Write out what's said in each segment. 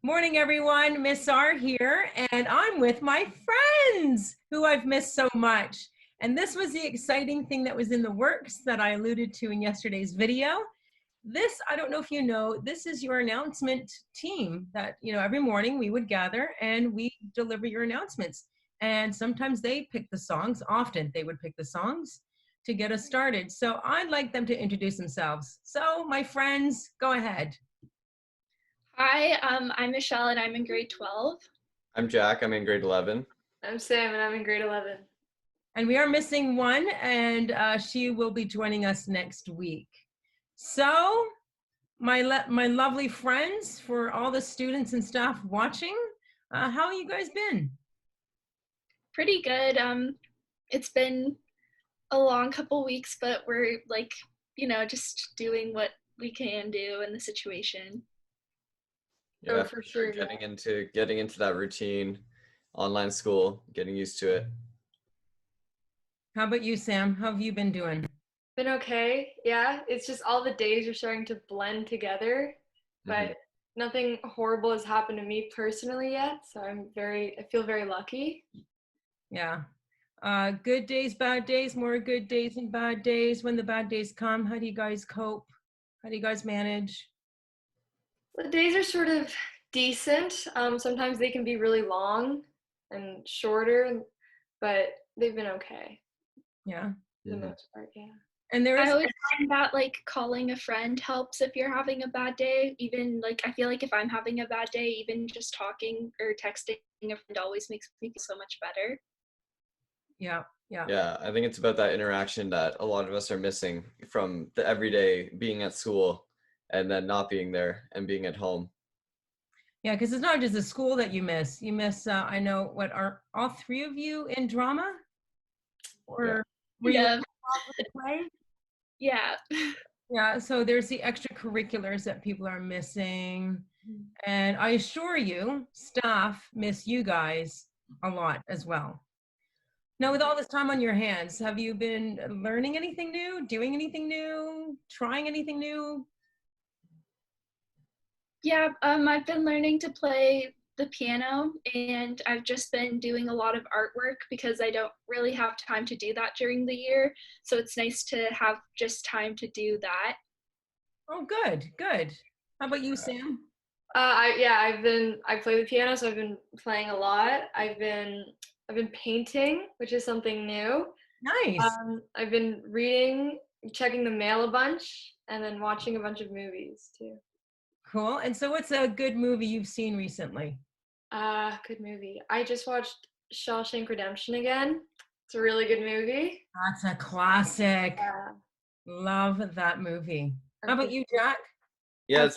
Morning, everyone. Ms.R here, and I'm with my friends who I've missed so much. And this was the exciting thing that was in the works that I alluded to in yesterday's video. This, I don't know if you know, this is your announcement team that, every morning we would gather and we deliver your announcements. And sometimes they pick the songs, often they would pick the songs to get us started. So I'd like them to introduce themselves. So my friends, go ahead. Hi, I'm Michelle and I'm in grade 12. I'm Jack, I'm in grade 11. I'm Sam and I'm in grade 11. And we are missing one, and she will be joining us next week. So my lovely friends, for all the students and staff watching, how have you guys been? Pretty good. It's been a long couple weeks, but we're just doing what we can do in the situation. Yeah, for sure. Getting into that routine, online school, getting used to it. How about you, Sam? How have you been doing? Been okay. Yeah, it's just all the days are starting to blend together, but nothing horrible has happened to me personally yet, so I feel very lucky. Yeah. Good days, bad days, more good days than bad days. When the bad days come, how do you guys cope? How do you guys manage? The days are sort of decent. Sometimes they can be really long and shorter, but they've been okay. Yeah. For the most part, yeah. And there is, I always find that calling a friend helps if you're having a bad day. Even I feel like if I'm having a bad day, even just talking or texting a friend always makes me feel so much better. Yeah. Yeah, I think it's about that interaction that a lot of us are missing from the everyday being at school and then not being there and being at home. Yeah, because it's not just the school that you miss. You miss, I know, what are all three of you in drama? Or were you involved with the play? Yeah. Yeah, so there's the extracurriculars that people are missing. And I assure you, staff miss you guys a lot as well. Now, with all this time on your hands, have you been learning anything new, doing anything new, trying anything new? Yeah, I've been learning to play the piano, and I've just been doing a lot of artwork because I don't really have time to do that during the year. So it's nice to have just time to do that. Oh, good. How about you, Sam? I play the piano, so I've been playing a lot. I've been painting, which is something new. Nice. I've been reading, checking the mail a bunch, and then watching a bunch of movies too. Cool. And so what's a good movie you've seen recently? Good movie. I just watched Shawshank Redemption again. It's a really good movie. That's a classic. Yeah. Love that movie. How about you, Jack? Yeah,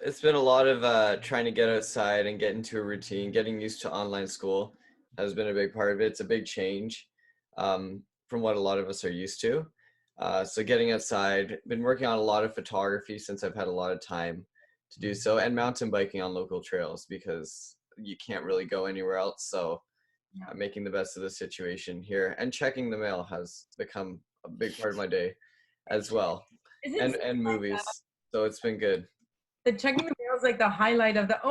it's been a lot of trying to get outside and get into a routine. Getting used to online school has been a big part of it. It's a big change from what a lot of us are used to. So getting outside, been working on a lot of photography since I've had a lot of time to do so, and mountain biking on local trails because you can't really go anywhere else. So making the best of the situation here, and checking the mail has become a big part of my day as well, and movies. So it's been good. The checking the mail is like the highlight of it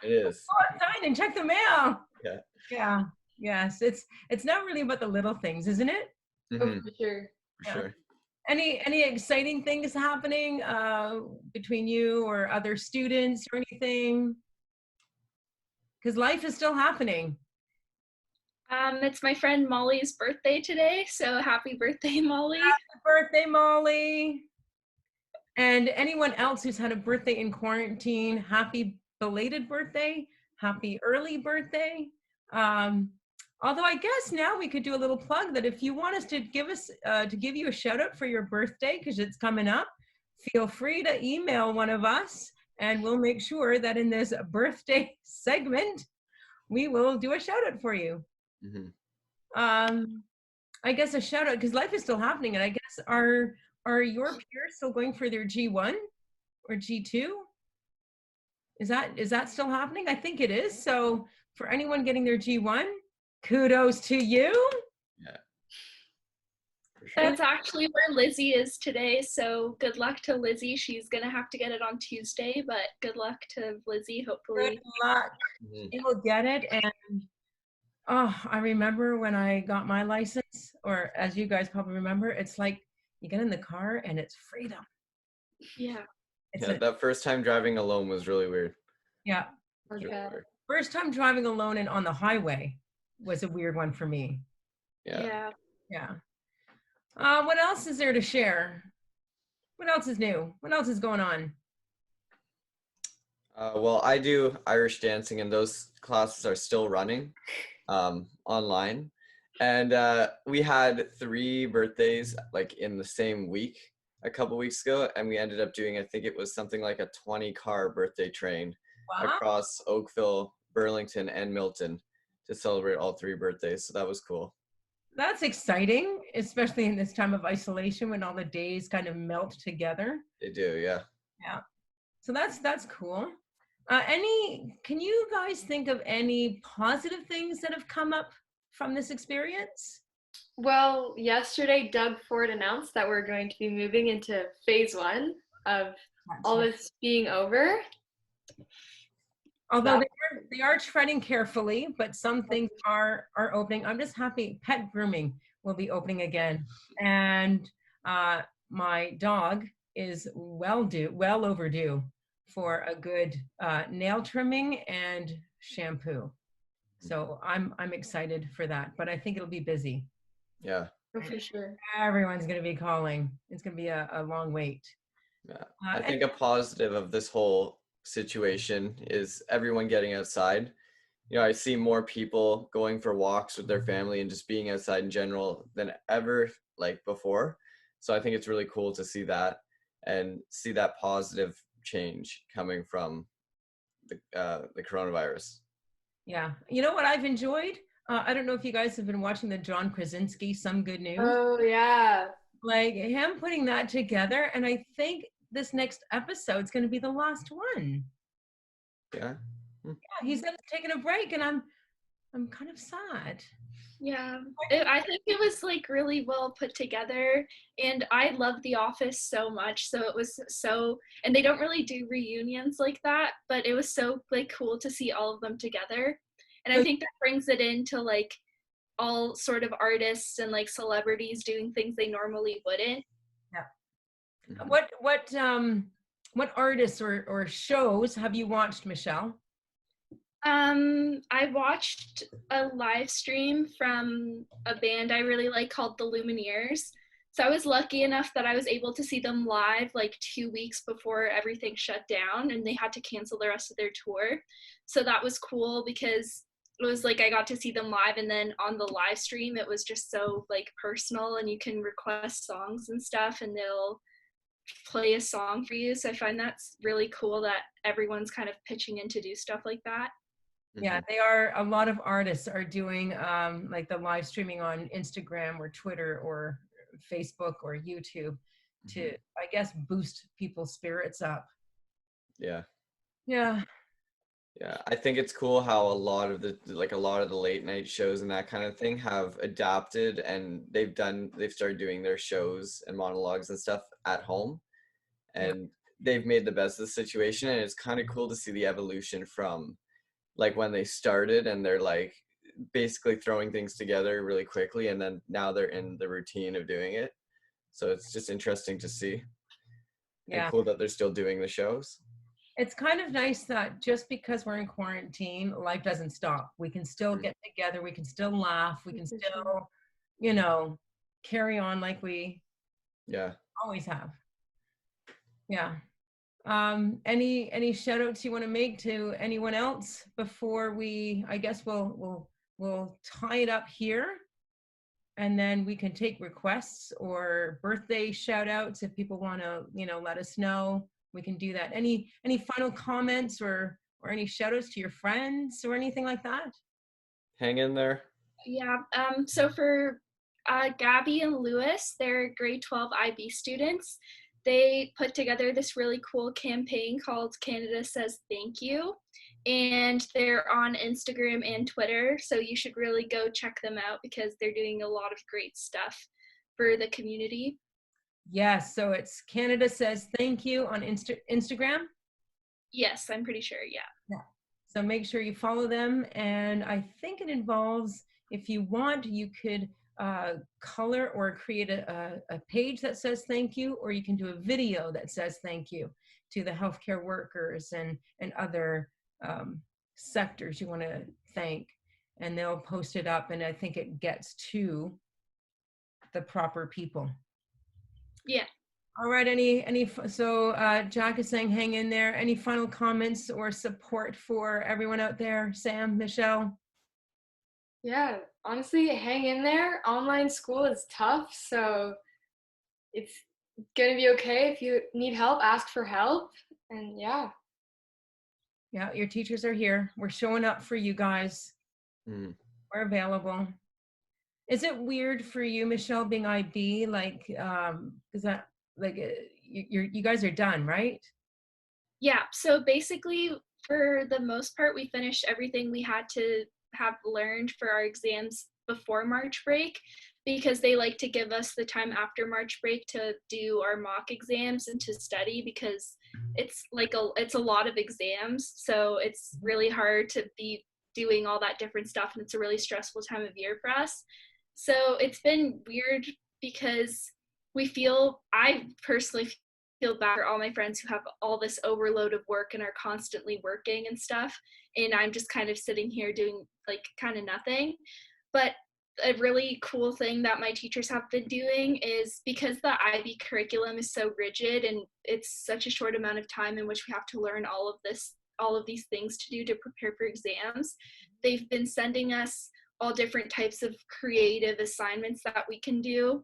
is. Go outside and check the mail. Yeah. Yes, it's not really about the little things, isn't it? Oh, for sure. For sure. Any exciting things happening between you or other students or anything? Because life is still happening. It's my friend Molly's birthday today, so happy birthday, Molly. Happy birthday, Molly. And anyone else who's had a birthday in quarantine, happy belated birthday, happy early birthday. Although I guess now we could do a little plug that if you want us to give you a shout out for your birthday, because it's coming up, feel free to email one of us and we'll make sure that in this birthday segment, we will do a shout out for you. I guess a shout out, because life is still happening, and I guess are your peers still going for their G1 or G2? Is that still happening? I think it is. So for anyone getting their G1, kudos to you. Yeah, for sure. That's actually where Lizzie is today, so good luck to Lizzie. She's gonna have to get it on Tuesday, but good luck to Lizzie, Good hopefully. luck. Mhm. You will get it. And oh, I remember when I got my license, or as you guys probably remember, it's like you get in the car and it's freedom. Yeah. It's Yeah, a, that first time driving alone was really weird. yeah. It was really Okay. weird. First time driving alone and on the highway was a weird one for me. Yeah. Yeah. What else is there to share? What else is new? What else is going on? Well, I do Irish dancing, and those classes are still running online. And we had 3 birthdays like in the same week a couple weeks ago, and we ended up doing, I think it was something like a 20-car birthday train Wow. across Oakville, Burlington, and Milton to celebrate all 3 birthdays. So that was cool. That's exciting, especially in this time of isolation when all the days kind of melt together. They do, yeah. Yeah. So that's cool. Can you guys think of any positive things that have come up from this experience? Well, yesterday Doug Ford announced that we're going to be moving into phase 1 of all this being over. Although they are treading carefully, but some things are opening. I'm just happy pet grooming will be opening again. And my dog is well overdue for a good nail trimming and shampoo. So I'm excited for that, but I think it'll be busy. Yeah. Oh, for sure. Everyone's going to be calling. It's going to be a long wait. Yeah. I think a positive of this whole situation is everyone getting outside. You know, I see more people going for walks with their family and just being outside in general than ever like before. So I think it's really cool to see that and see that positive change coming from the coronavirus. Yeah. You know what I've enjoyed? I don't know if you guys have been watching the John Krasinski Some Good News. Oh, yeah. Like him putting that together, and I think this next episode's going to be the last one. Yeah. Yeah, he's taking a break, and I'm kind of sad. Yeah, I think it was like really well put together, and I love The Office so much. So it was so, and they don't really do reunions like that, but it was so like cool to see all of them together. And I think that brings it into like all sort of artists and like celebrities doing things they normally wouldn't. Yeah. Mhm. What artists or shows have you watched, Michelle? I watched a live stream from a band I really like called the Lumineers. So I was lucky enough that I was able to see them live like 2 weeks before everything shut down and they had to cancel the rest of their tour. So that was cool because it was like I got to see them live, and then on the live stream it was just so like personal, and you can request songs and stuff and they'll play a song for you. So I find that's really cool that everyone's kind of pitching in to do stuff like that. Yeah, they are. A lot of artists are doing like the live streaming on Instagram or Twitter or Facebook or YouTube to, I guess, boost people's spirits up. Yeah. Yeah. Yeah, I think it's cool how a lot of the late night shows and that kind of thing have adapted, and they've started doing their shows and monologues and stuff at home, and they've made the best of the situation. And it's kind of cool to see the evolution from like when they started and they're like basically throwing things together really quickly, and then now they're in the routine of doing it. So it's just interesting to see, and Yeah. cool that they're still doing the shows. It's kind of nice that just because we're in quarantine, life doesn't stop. We can still get together. We can still laugh. We can still, carry on like we always have. Yeah. Any shout outs you want to make to anyone else before I guess we'll tie it up here, and then we can take requests or birthday shout outs if people want to, let us know. We can do that. Any final comments or any shout outs to your friends or anything like that? Hang in there. Yeah, so for Gabby and Lewis, they're grade 12 IB students. They put together this really cool campaign called Canada Says Thank You, and they're on Instagram and Twitter, so you should really go check them out because they're doing a lot of great stuff. for the community. Yes, so it's Canada Says Thank You on Instagram. Yes, I'm pretty sure, yeah. Yeah. So make sure you follow them. And I think it involves, if you want, you could color or create a page that says thank you, or you can do a video that says thank you to the healthcare workers and other sectors you want to thank. And they'll post it up, and I think it gets to the proper people. Yeah. All right, so Jack is saying hang in there. Any final comments or support for everyone out there? Sam, Michelle? Yeah, honestly, hang in there. Online school is tough, so it's gonna be okay. If you need help, ask for help, and yeah. Yeah, your teachers are here. We're showing up for you guys. We're available. Is it weird for you, Michelle, being IB? Like, is that like you guys are done, right? Yeah, so basically for the most part, we finished everything we had to have learned for our exams before March break, because they like to give us the time after March break to do our mock exams and to study, because it's a lot of exams, so it's really hard to be doing all that different stuff, and it's a really stressful time of year for us. So it's been weird because I personally feel bad for all my friends who have all this overload of work and are constantly working and stuff, and I'm just kind of sitting here doing like kind of nothing. But a really cool thing that my teachers have been doing is, because the IB curriculum is so rigid and it's such a short amount of time in which we have to learn all of these things to do to prepare for exams, they've been sending us all different types of creative assignments that we can do,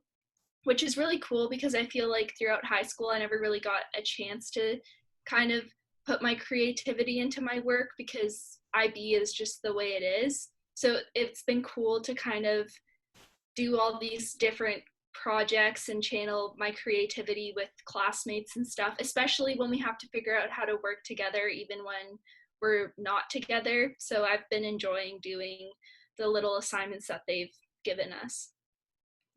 which is really cool, because I feel like throughout high school I never really got a chance to kind of put my creativity into my work, because IB is just the way it is. So it's been cool to kind of do all these different projects and channel my creativity with classmates and stuff, especially when we have to figure out how to work together even when we're not together. So I've been enjoying doing the little assignments that they've given us.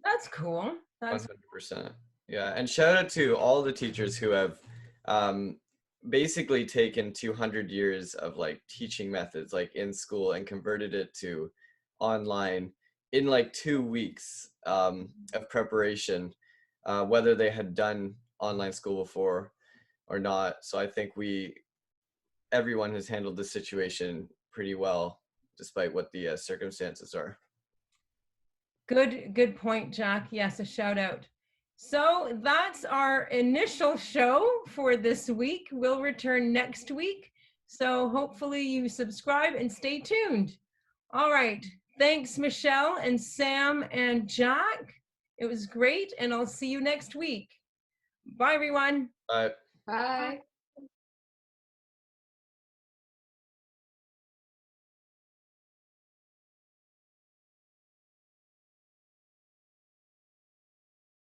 That's cool. That's 100%. Yeah, and shout out to all the teachers who have basically taken 200 years of like teaching methods like in school and converted it to online in like 2 weeks of preparation, whether they had done online school before or not. So I think everyone has handled the situation pretty well, despite what the circumstances are. good point, Jack. Yes, a shout out. So that's our initial show for this week. We'll return next week. So hopefully you subscribe and stay tuned. All right. Thanks, Michelle and Sam and Jack. It was great, and I'll see you next week. Bye, everyone. Bye. Bye.